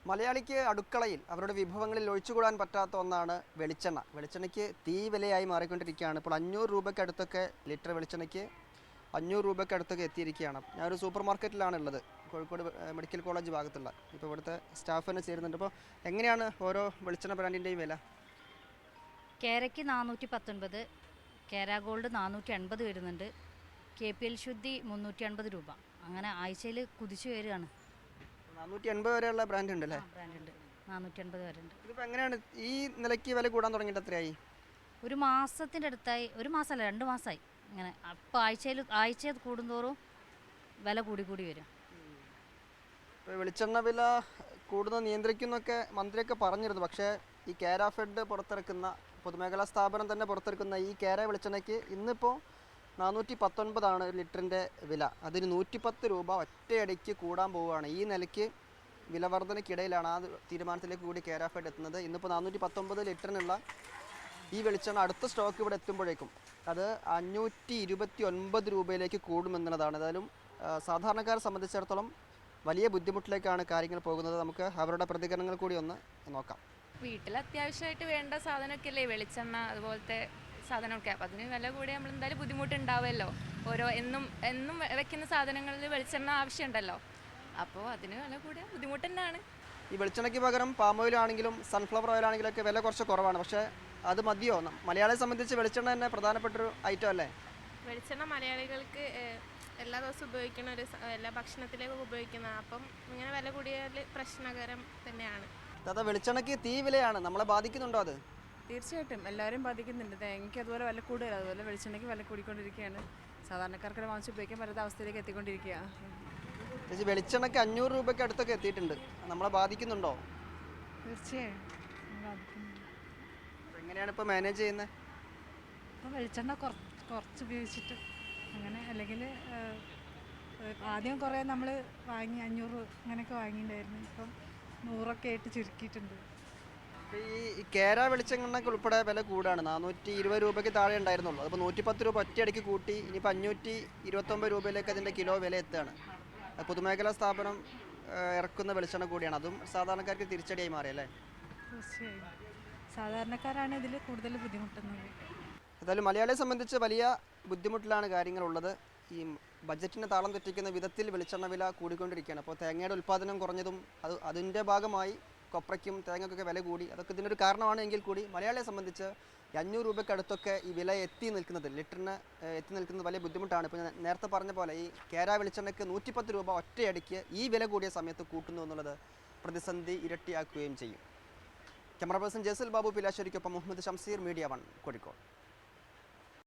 മലയാളിക്ക് അടുക്കളയിൽ അവരുടെ വിഭവങ്ങളിൽ ഒഴിച്ചുകൂടാൻ പറ്റാത്ത ഒന്നാണ് വെളിച്ചെണ്ണ. വെളിച്ചെണ്ണയ്ക്ക് തീ വിലയായി മാറിക്കൊണ്ടിരിക്കുകയാണ്. ഇപ്പോൾ 500 രൂപയ്ക്ക് അടുത്തൊക്കെ ലിറ്റർ വെളിച്ചെണ്ണയ്ക്ക് 500 രൂപയ്ക്ക് അടുത്തൊക്കെ എത്തിയിരിക്കുകയാണ്. ഞാനൊരു സൂപ്പർ മാർക്കറ്റിലാണ് ഉള്ളത്, കോഴിക്കോട് മെഡിക്കൽ കോളേജ് ഭാഗത്തുള്ള. ഇപ്പോൾ ഇവിടുത്തെ സ്റ്റാഫ് തന്നെ ചേരുന്നുണ്ട്. അപ്പോൾ എങ്ങനെയാണ് ഓരോ വെളിച്ചെണ്ണ ബ്രാൻഡിൻ്റെയും വില? കേരയ്ക്ക് 419, കേര ഗോൾഡ് 480 വരുന്നുണ്ട്, KPL ശുദ്ധി 350 രൂപ. അങ്ങനെ ആഴ്ചയിൽ കുതിച്ചു വരികയാണ്. 480 വരെയുള്ള ബ്രാൻഡ് ഉണ്ടല്ലേ? ബ്രാൻഡ് ഉണ്ട്, 480 വരെ ഉണ്ട്. ഇതിപ്പോൾ എങ്ങനെയാണ് ഈ നിലയ്ക്ക് വില കൂടാൻ തുടങ്ങിയിട്ട് എത്രയായി? ഒരു മാസത്തിൻ്റെ അടുത്തായി, ഒരു മാസമല്ല 2 മാസമായി. ഇങ്ങനെ അപ്പോൾ ആഴ്ച കൂടുന്തോറും വില കൂടി വരും. വെളിച്ചെണ്ണ വില കൂടുന്നത് നിയന്ത്രിക്കുന്നൊക്കെ മന്ത്രിയൊക്കെ പറഞ്ഞിരുന്നു. പക്ഷേ ഈ കേര ഫെഡ് പുറത്തിറക്കുന്ന, പൊതുമേഖലാ സ്ഥാപനം തന്നെ പുറത്തിറക്കുന്ന ഈ കേര വെളിച്ചെണ്ണയ്ക്ക് ഇന്നിപ്പോൾ 419 ഒരു ലിറ്ററിൻ്റെ വില. അതിന് 110 രൂപ ഒറ്റയടിക്ക് കൂടാൻ പോവുകയാണ്. ഈ നിലയ്ക്ക് വില വർധനയ്ക്കിടയിലാണ് ആ തീരുമാനത്തിലേക്ക് കൂടി കേര ഫെഡ് എത്തുന്നത്. ഇന്നിപ്പോൾ 419 ലിറ്ററിനുള്ള ഈ വെളിച്ചെണ്ണ അടുത്ത സ്റ്റോക്ക് ഇവിടെ എത്തുമ്പോഴേക്കും അത് 529 രൂപയിലേക്ക് കൂടുമെന്നുള്ളതാണ്. ഏതായാലും സാധാരണക്കാരെ സംബന്ധിച്ചിടത്തോളം വലിയ ബുദ്ധിമുട്ടിലേക്കാണ് കാര്യങ്ങൾ പോകുന്നത്. നമുക്ക് അവരുടെ പ്രതികരണങ്ങൾ കൂടി ഒന്ന് നോക്കാം. വീട്ടിൽ അത്യാവശ്യമായിട്ട് വേണ്ട സാധനമൊക്കെ അല്ലേ വെളിച്ചെണ്ണ അതുപോലത്തെ സാധനമൊക്കെ. അപ്പം അതിന് വില കൂടി നമ്മൾ എന്തായാലും ബുദ്ധിമുട്ടുണ്ടാവുമല്ലോ. എന്നും വെക്കുന്ന സാധനങ്ങളിൽ വെളിച്ചെണ്ണ ആവശ്യമുണ്ടല്ലോ. അപ്പോൾ അതിന് വില കൂടിയ ബുദ്ധിമുട്ട് തന്നെയാണ്. ഈ വെളിച്ചെണ്ണയ്ക്ക് പകരം പാം ഓയിലാണെങ്കിലും സൺഫ്ലവർ ഓയിലാണെങ്കിലും ഒക്കെ വില കുറച്ച് കുറവാണ്. പക്ഷേ അത് മതിയോ? മലയാളിയെ സംബന്ധിച്ച് വെളിച്ചെണ്ണ തന്നെ പ്രധാനപ്പെട്ടൊരു ഐറ്റം അല്ലേ? വെളിച്ചെണ്ണ മലയാളികൾക്ക് എല്ലാ ദിവസവും ഉപയോഗിക്കുന്ന എല്ലാ ഭക്ഷണത്തിലേക്കും ഉപയോഗിക്കുന്ന. അപ്പം ഇങ്ങനെ വില കൂടിയാൽ പ്രശ്നകരം തന്നെയാണ്. അതാ വെളിച്ചെണ്ണയ്ക്ക് തീ വിലയാണ്. നമ്മളെ ബാധിക്കുന്നുണ്ടോ അത്? തീർച്ചയായിട്ടും എല്ലാവരും ബാധിക്കുന്നുണ്ട്. തേങ്ങയ്ക്ക് അതുപോലെ വില കൂടുതൽ, അതുപോലെ വെളിച്ചെണ്ണയ്ക്ക് വില കൂടിക്കൊണ്ടിരിക്കുകയാണ്. സാധാരണക്കാർക്ക് വാങ്ങിച്ച് ഉപയോഗിക്കാൻ പറ്റാത്ത അവസ്ഥയിലേക്ക് എത്തിക്കൊണ്ടിരിക്കുകയാണ്. ചേച്ചി, വെളിച്ചെണ്ണയ്ക്ക് 500 രൂപയ്ക്ക് അടുത്തൊക്കെ എത്തിയിട്ടുണ്ട്. നമ്മളെ ബാധിക്കുന്നുണ്ടോ? തീർച്ചയായും ബാധിക്കുന്നുണ്ട്. എങ്ങനെയാണ് ഇപ്പോൾ മാനേജ് ചെയ്യുന്നത്? ഇപ്പോൾ വെളിച്ചെണ്ണ കുറച്ച് ഉപയോഗിച്ചിട്ട് അങ്ങനെ, അല്ലെങ്കിൽ ആദ്യം കുറേ നമ്മൾ വാങ്ങി 500 അങ്ങനെയൊക്കെ വാങ്ങിയിട്ടുണ്ടായിരുന്നു. ഇപ്പം 100 ആയിട്ട് ചുരുക്കിയിട്ടുണ്ട്. ഈ കേര വെളിച്ചെണ്ണയ്ക്ക് ഉൾപ്പെടെ വില കൂടാണ്. 420 രൂപയ്ക്ക് താഴെ ഉണ്ടായിരുന്നുള്ളൂ. അതിപ്പോൾ 110 രൂപ ഒറ്റയടിക്ക് കൂട്ടി. ഇനിയിപ്പോൾ 529 രൂപയിലേക്ക് അതിൻ്റെ കിലോ വില എത്തുകയാണ്. പൊതുമേഖലാ സ്ഥാപനം ഇറക്കുന്ന വെളിച്ചെണ്ണ കൂടിയാണ്. അതും സാധാരണക്കാർക്ക് തിരിച്ചടിയായി മാറിയല്ലേ? തീർച്ചയായും സാധാരണക്കാരാണ് ഇതിൽ കൂടുതൽ ബുദ്ധിമുട്ടുന്നത്. ഏതായാലും മലയാളിയെ സംബന്ധിച്ച് വലിയ ബുദ്ധിമുട്ടിലാണ് കാര്യങ്ങളുള്ളത്. ഈ ബഡ്ജറ്റിനെ താളം തെറ്റിക്കുന്ന വിധത്തിൽ വെളിച്ചെണ്ണ വില കൂടിക്കൊണ്ടിരിക്കുകയാണ്. അപ്പോൾ തേങ്ങയുടെ ഉൽപ്പാദനം കുറഞ്ഞതും അതിൻ്റെ ഭാഗമായി കൊപ്രയ്ക്കും തേങ്ങയ്ക്കൊക്കെ വില കൂടി. അതൊക്കെ ഇതിനൊരു കാരണമാണ്. എങ്കിൽ കൂടി മലയാളിയെ സംബന്ധിച്ച് 500 രൂപയ്ക്ക് അടുത്തൊക്കെ ഈ വില ലിറ്ററിന് എത്തി നിൽക്കുന്നത് വലിയ ബുദ്ധിമുട്ടാണ്. ഇപ്പോൾ ഞാൻ നേരത്തെ പറഞ്ഞ പോലെ ഈ കേര വെളിച്ചെണ്ണയ്ക്ക് 110 രൂപ ഒറ്റയടിക്ക് ഈ വില കൂടിയ സമയത്ത് കൂട്ടുന്നു എന്നുള്ളത് പ്രതിസന്ധി ഇരട്ടിയാക്കുകയും ചെയ്യും. ക്യാമറ പേഴ്സൺ ജസൽ ബാബു പിലാശ്ശേരിക്കൊപ്പം മുഹമ്മദ് ഷംസീർ, മീഡിയ 1, കോഴിക്കോട്.